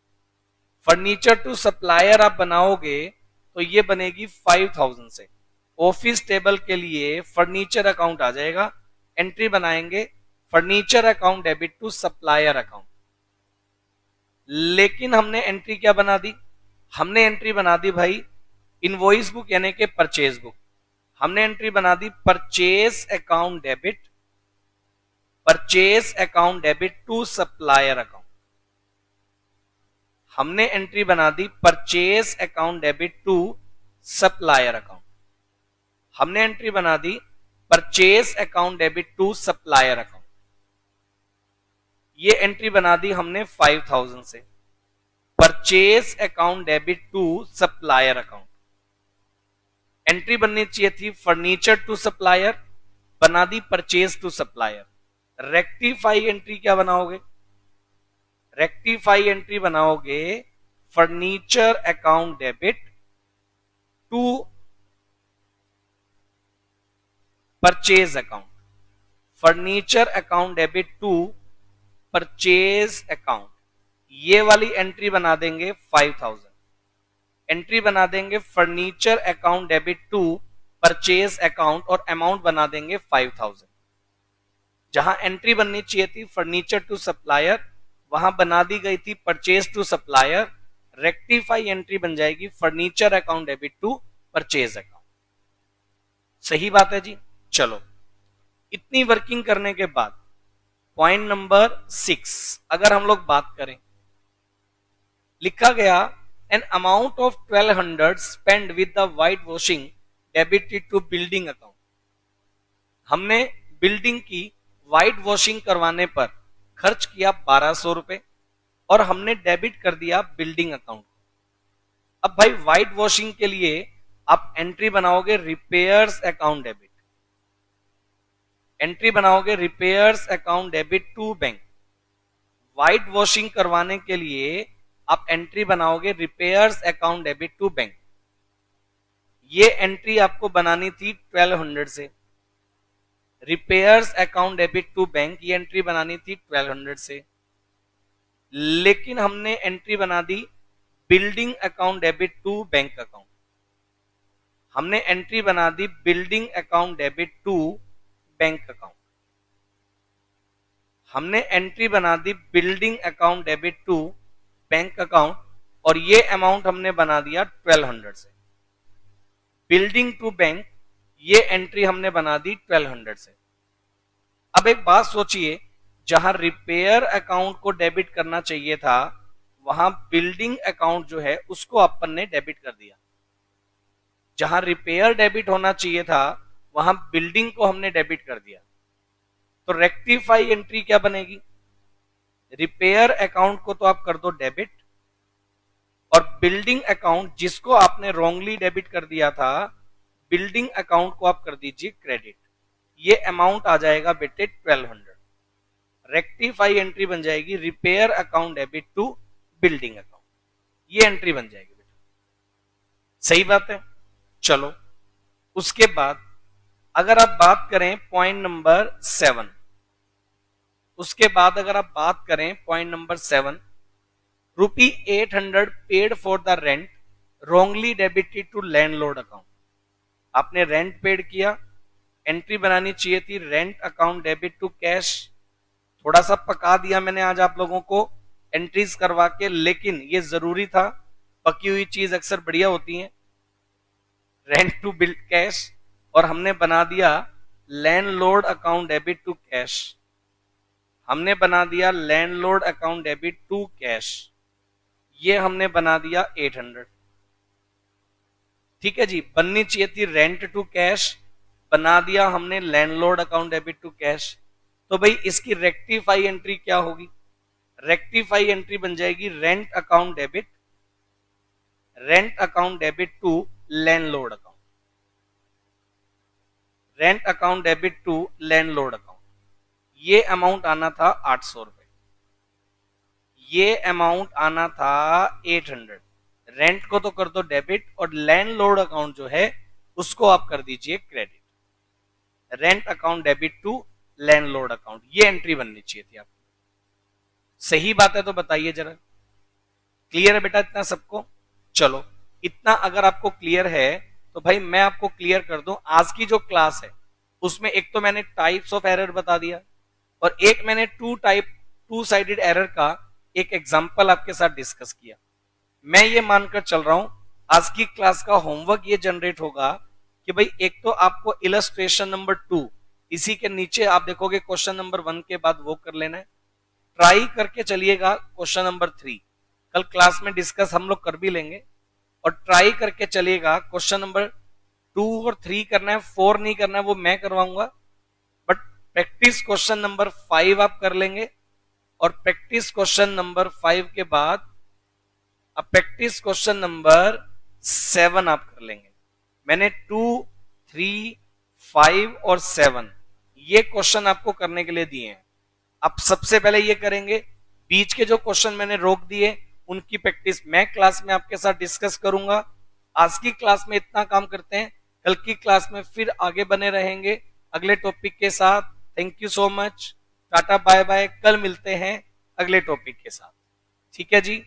फर्नीचर टू सप्लायर आप बनाओगे तो ये बनेगी 5000 से। ऑफिस टेबल के लिए फर्नीचर अकाउंट आ जाएगा, एंट्री बनाएंगे furniture account debit to supplier account. लेकिन हमने एंट्री क्या बना दी? हमने एंट्री बना दी भाई इनवॉइस बुक यानी कि परचेज बुक। हमने एंट्री बना दी purchase account debit, purchase account debit to supplier account. हमने एंट्री बना दी purchase account debit to supplier account. हमने एंट्री बना दी purchase account debit to supplier account. ये एंट्री बना दी हमने 5000 से। Purchase account debit to supplier account. Entry बननी चाहिए थी फर्नीचर टू सप्लायर, बना दी purchase to supplier. Rectify entry क्या बनाओगे? रेक्टिफाई एंट्री बनाओगे furniture account debit to purchase account. Furniture account debit to purchase account, ये वाली एंट्री बना देंगे 5000। एंट्री बना देंगे furniture account debit to purchase account और अमाउंट बना देंगे 5000। जहां एंट्री बननी चाहिए थी फर्नीचर टू सप्लायर, वहां बना दी गई थी purchase to supplier. Rectify entry बन जाएगी furniture account debit to purchase account. सही बात है जी। चलो, इतनी वर्किंग करने के बाद पॉइंट नंबर 6 अगर हम लोग बात करें, लिखा गया an amount of 1200 spend with the white washing debited to building account. हमने बिल्डिंग की व्हाइट वॉशिंग करवाने पर खर्च किया 1200 रुपए और हमने डेबिट कर दिया बिल्डिंग अकाउंट। अब भाई व्हाइट वॉशिंग के लिए आप एंट्री बनाओगे रिपेयर्स अकाउंट डेबिट, एंट्री बनाओगे repairs account debit to bank. White washing करवाने के लिए आप एंट्री बनाओगे repairs account debit to bank. ये एंट्री आपको बनानी थी 1200 से। Repairs account debit to bank ये एंट्री बनानी थी 1200 से, लेकिन हमने एंट्री बना दी building account debit to bank account. हमने एंट्री बना दी building account debit to bank account. हमने एंट्री बना दी building account debit to bank account और ये अमाउंट हमने बना दिया 1200 से। बिल्डिंग टू बैंक ये एंट्री हमने बना दी 1200 से। अब एक बात सोचिए, जहां रिपेयर अकाउंट को डेबिट करना चाहिए था वहां बिल्डिंग अकाउंट जो है उसको अपन ने डेबिट कर दिया। जहां रिपेयर डेबिट होना चाहिए था वहां बिल्डिंग को हमने डेबिट कर दिया। तो रेक्टिफाई एंट्री क्या बनेगी? रिपेयर अकाउंट को तो आप कर दो डेबिट और बिल्डिंग अकाउंट जिसको आपने रॉन्गली डेबिट कर दिया था, बिल्डिंग अकाउंट को आप कर दीजिए क्रेडिट। ये अमाउंट आ जाएगा बेटे 1200। रेक्टिफाई एंट्री बन जाएगी repair account debit to building account, ये एंट्री बन जाएगी बेटा। सही बात है। चलो उसके बाद अगर आप बात करें पॉइंट नंबर 7, उसके बाद अगर आप बात करें point number 7, ₹800 paid for the rent wrongly debited to landlord account. आपने रेंट पेड किया, एंट्री बनानी चाहिए थी rent account debit to cash. थोड़ा सा पका दिया मैंने आज आप लोगों को एंट्रीज करवा के, लेकिन ये जरूरी था, पकी हुई चीज अक्सर बढ़िया होती है। रेंट टू बिल्ड कैश और हमने बना दिया landlord account debit to cash, हमने बना दिया landlord account debit to cash, ये हमने बना दिया 800। ठीक है जी, बननी चाहिए थी रेंट टू कैश, बना दिया हमने landlord account debit to cash. तो भाई इसकी रेक्टिफाई एंट्री क्या होगी? रेक्टिफाई एंट्री बन जाएगी rent account debit to landlord account, rent account debit to landlord account. ये अमाउंट आना था 800 रुपए, ये अमाउंट आना था 800। रेंट को तो कर दो डेबिट और लैंडलॉर्ड अकाउंट जो है उसको आप कर दीजिए credit. Rent account debit to landlord account, ये एंट्री बननी चाहिए थी आपकी। सही बात है तो बताइए जरा, क्लियर है बेटा इतना सबको? चलो इतना अगर आपको क्लियर है तो भाई मैं आपको क्लियर कर दूं, आज की जो क्लास है उसमें एक तो मैंने टाइप्स ऑफ एरर बता दिया और एक मैंने टू साइडेड एरर का एक एग्जांपल आपके साथ डिस्कस किया। मैं ये मानकर चल रहा हूं आज की क्लास का होमवर्क ये जनरेट होगा कि भाई एक तो आपको इलस्ट्रेशन नंबर 2, इसी के नीचे आप देखोगे क्वेश्चन नंबर 1 के बाद वो कर लेना है। ट्राई करके चलिएगा क्वेश्चन नंबर 3, कल क्लास में डिस्कस हम लोग कर भी लेंगे, और ट्राई करके चलिएगा क्वेश्चन नंबर 2 और 3 करना है, 4 नहीं करना है, वो मैं करवाऊंगा। बट प्रैक्टिस क्वेश्चन नंबर 5 आप कर लेंगे और प्रैक्टिस क्वेश्चन नंबर 5 के बाद अब प्रैक्टिस क्वेश्चन नंबर 7 आप कर लेंगे। मैंने 2, 3, 5 और 7 ये क्वेश्चन आपको करने के लिए दिए हैं। अब सबसे पहले ये करेंगे, बीच के जो क्वेश्चन मैंने रोक दिए उनकी प्रैक्टिस मैं क्लास में आपके साथ डिस्कस करूंगा। आज की क्लास में इतना काम करते हैं, कल की क्लास में फिर आगे बने रहेंगे अगले टॉपिक के साथ। Thank you so much, tata bye bye, कल मिलते हैं अगले टॉपिक के साथ। ठीक है जी।